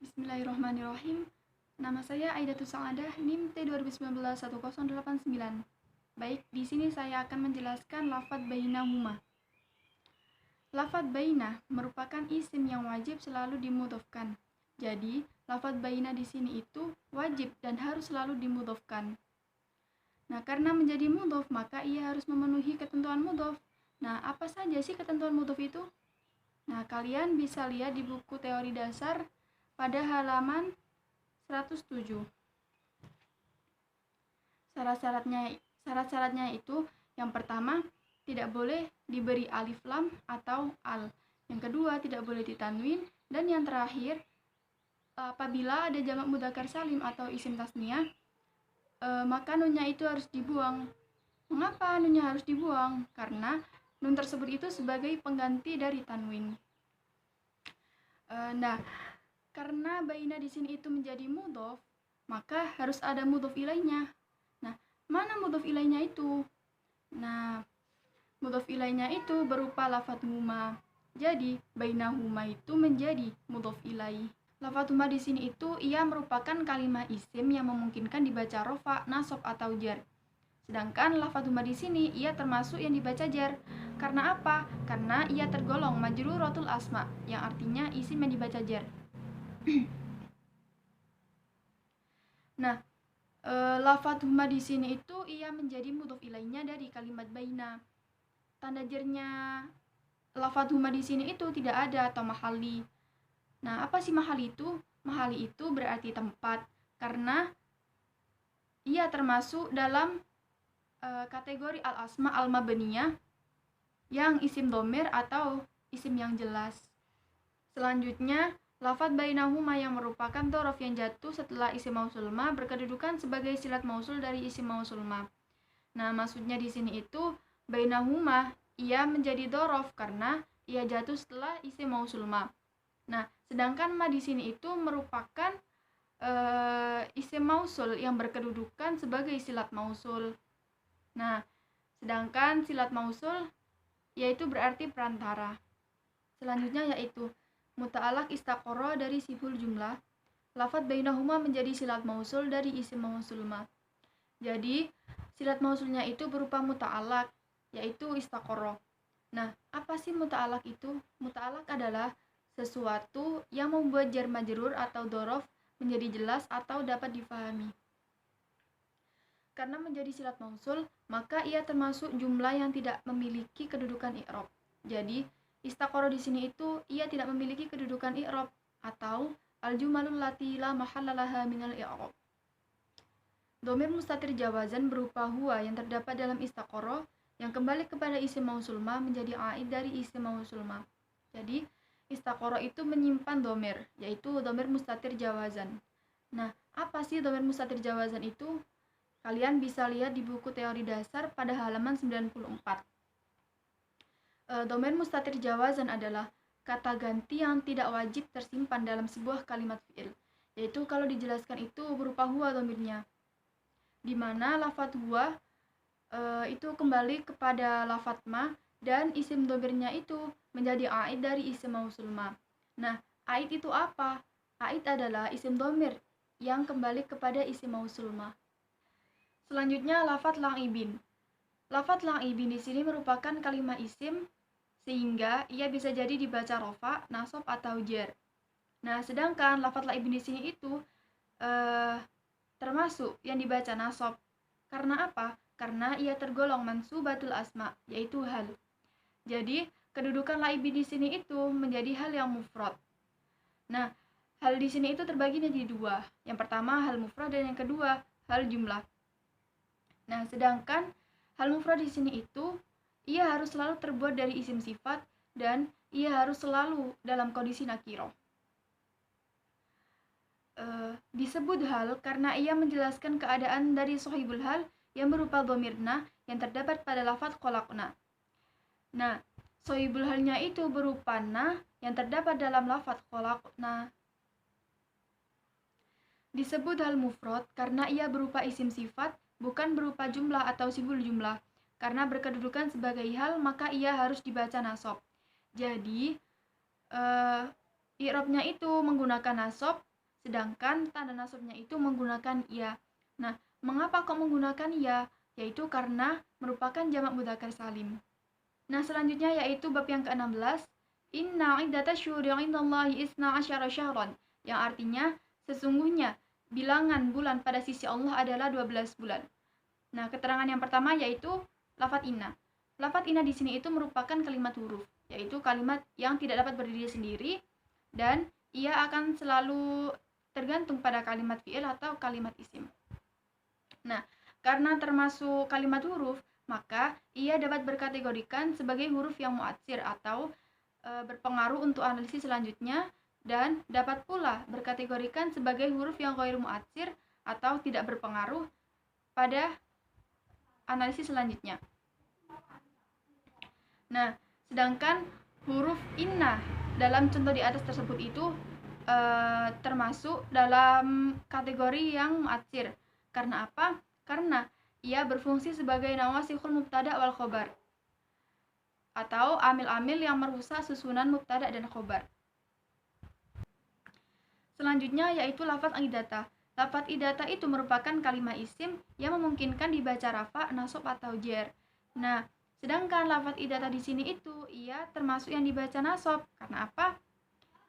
Bismillahirrahmanirrahim. Nama saya Aidatus Saadah, NIM T2019-1089. Baik, di sini saya akan menjelaskan lafadz bainahuma. Lafadz baina merupakan isim yang wajib selalu dimudhofkan. Jadi, lafadz baina di sini itu wajib dan harus selalu dimudhofkan. Nah, karena menjadi mudhof, maka ia harus memenuhi ketentuan mudhof. Nah, apa saja sih ketentuan mudhof itu? Nah, kalian bisa lihat di buku teori dasar pada halaman 107. Syarat-syaratnya itu yang pertama, tidak boleh diberi alif lam atau al. Yang kedua, tidak boleh ditanwin, dan yang terakhir, apabila ada jamak mudzakkar salim atau isim tasniyah, maka nunnya itu harus dibuang. Mengapa nunnya harus dibuang? Karena nun tersebut itu sebagai pengganti dari tanwin. Nah, karena baina di sini itu menjadi mudhof, maka harus ada mudhof ilainya. Nah, mana mudhof ilainya itu? Nah, mudhof ilainya itu berupa lafadz huma. Jadi, bainahuma itu menjadi mudhof ilai. Lafadz huma di sini itu ia merupakan kalimat isim yang memungkinkan dibaca rofa, nasab atau jar. Sedangkan lafadz huma di sini ia termasuk yang dibaca jar. Karena apa? Karena ia tergolong majruratul asma, yang artinya isim yang dibaca jar. Nah, lafadz huma di sini itu ia menjadi mudhof ilainya dari kalimat baina. Tanda jarnya lafadz huma di sini itu tidak ada atau mahali. Nah, apa sih mahali itu? Mahali itu berarti tempat, karena ia termasuk dalam kategori al-asma al-mabniyah yang isim dhamir atau isim yang jelas. Selanjutnya, lafadz bainahuma yang merupakan dhorof yang jatuh setelah isim mausul ma berkedudukan sebagai silat mausul dari isim mausul ma. Nah, maksudnya di sini itu bainahuma ia menjadi dhorof karena ia jatuh setelah isim mausul ma. Nah, sedangkan ma di sini itu merupakan isim mausul yang berkedudukan sebagai silat mausul. Nah, sedangkan silat mausul yaitu berarti perantara. Selanjutnya yaitu muta'alaq istaqarra dari siful jumlah. Lafadz bainahuma menjadi silat mausul dari isim mausul ma. Jadi, silat mausulnya itu berupa muta'alaq, yaitu istaqarra. Nah, apa sih muta'alaq itu? Muta'alaq adalah sesuatu yang membuat jar majrur atau dhorof menjadi jelas atau dapat difahami. Karena menjadi silat mausul, maka ia termasuk jumlah yang tidak memiliki kedudukan i'rab. Jadi, istaqarra di sini itu ia tidak memiliki kedudukan i'rab atau al-jumalul lati la mahalla laha minal i'rab. Dhamir mustatir jawazan berupa huwa yang terdapat dalam istaqarra yang kembali kepada isim mausul ma menjadi aid dari isim mausul ma. Jadi, istaqarra itu menyimpan dhamir, yaitu dhamir mustatir jawazan. Nah, apa sih dhamir mustatir jawazan itu? Kalian bisa lihat di buku teori dasar pada halaman 94. Dhamir mustatir jawazan adalah kata ganti yang tidak wajib tersimpan dalam sebuah kalimat fi'il, yaitu kalau dijelaskan itu berupa huwa dhamirnya, di mana lafadz huwa itu kembali kepada lafadz ma dan isim dhamirnya itu menjadi aid dari isim mausul ma. Nah, aid itu apa? Aid adalah isim dhamir yang kembali kepada isim mausul ma. Selanjutnya lafadz la'ibin. Lafadz la'ibin di sini merupakan kalimat isim sehingga ia bisa jadi dibaca rofa, nasab atau jar. Nah, sedangkan lafadz la'ibin di sini itu termasuk yang dibaca nasab. Karena apa? Karena ia tergolong mansubatul asma, yaitu hal. Jadi, kedudukan la'ibin di sini itu menjadi hal yang mufrad. Nah, hal di sini itu terbagi menjadi dua. Yang pertama hal mufrad dan yang kedua hal jumlah. Nah, sedangkan hal mufrad di sini itu ia harus selalu terbuat dari isim sifat dan ia harus selalu dalam kondisi nakirah. Disebut hal karena ia menjelaskan keadaan dari sohibul hal yang berupa dhamirna yang terdapat pada lafadz khalaqna. Nah, sohibul halnya itu berupa na yang terdapat dalam lafadz khalaqna. Disebut hal mufrad karena ia berupa isim sifat, bukan berupa jumlah atau siful jumlah. Karena berkedudukan sebagai hal, maka ia harus dibaca nasab. Jadi, i'rabnya itu menggunakan nasab sedangkan tanda nasabnya itu menggunakan ya. Nah, mengapa kok menggunakan ya? Yaitu karena merupakan jamak mudzakkar salim. Nah, selanjutnya yaitu bab yang ke-16, inna iddatash syuhuri 'indallahi isna asyara syahran, yang artinya sesungguhnya bilangan bulan pada sisi Allah adalah 12 bulan. Nah, keterangan yang pertama yaitu lafadz inna. Lafadz inna di sini itu merupakan kalimat huruf, yaitu kalimat yang tidak dapat berdiri sendiri dan ia akan selalu tergantung pada kalimat fi'il atau kalimat isim. Nah, karena termasuk kalimat huruf, maka ia dapat berkategorikan sebagai huruf yang mu'atsir atau berpengaruh untuk analisis selanjutnya, dan dapat pula berkategorikan sebagai huruf yang ghairu mu'atsir atau tidak berpengaruh pada analisis selanjutnya. Nah, sedangkan huruf inna dalam contoh di atas tersebut itu termasuk dalam kategori yang mu'atsir. Karena apa? Karena ia berfungsi sebagai nawasikhul mubtada wal khobar, atau amil-amil yang merusak susunan mubtada dan khobar. Selanjutnya yaitu lafadz idata. Lafadz idata itu merupakan kalimat isim yang memungkinkan dibaca rafa, nasab atau jar. Nah, sedangkan lafadz idata di sini itu ia termasuk yang dibaca nasab. Karena apa?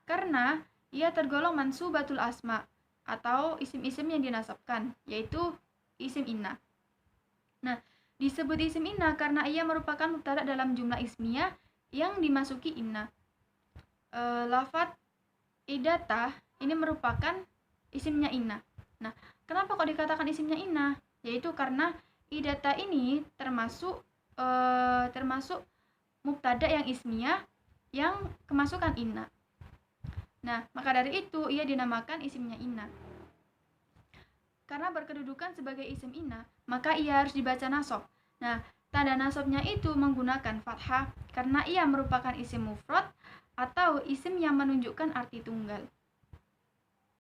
Karena ia tergolong mansubatul asma atau isim-isim yang dinasabkan, yaitu isim inna. Nah, disebut isim inna karena ia merupakan mubtada dalam jumlah ismiyah yang dimasuki inna. Lafadz idata ini merupakan isimnya inna. Nah, kenapa kok dikatakan isimnya inna? Yaitu karena idata ini termasuk mubtada yang ismiyah yang kemasukan inna. Nah, maka dari itu ia dinamakan isimnya inna. Karena berkedudukan sebagai isim inna, maka ia harus dibaca nasab. Nah, tanda nasabnya itu menggunakan fathah karena ia merupakan isim mufrad atau isim yang menunjukkan arti tunggal.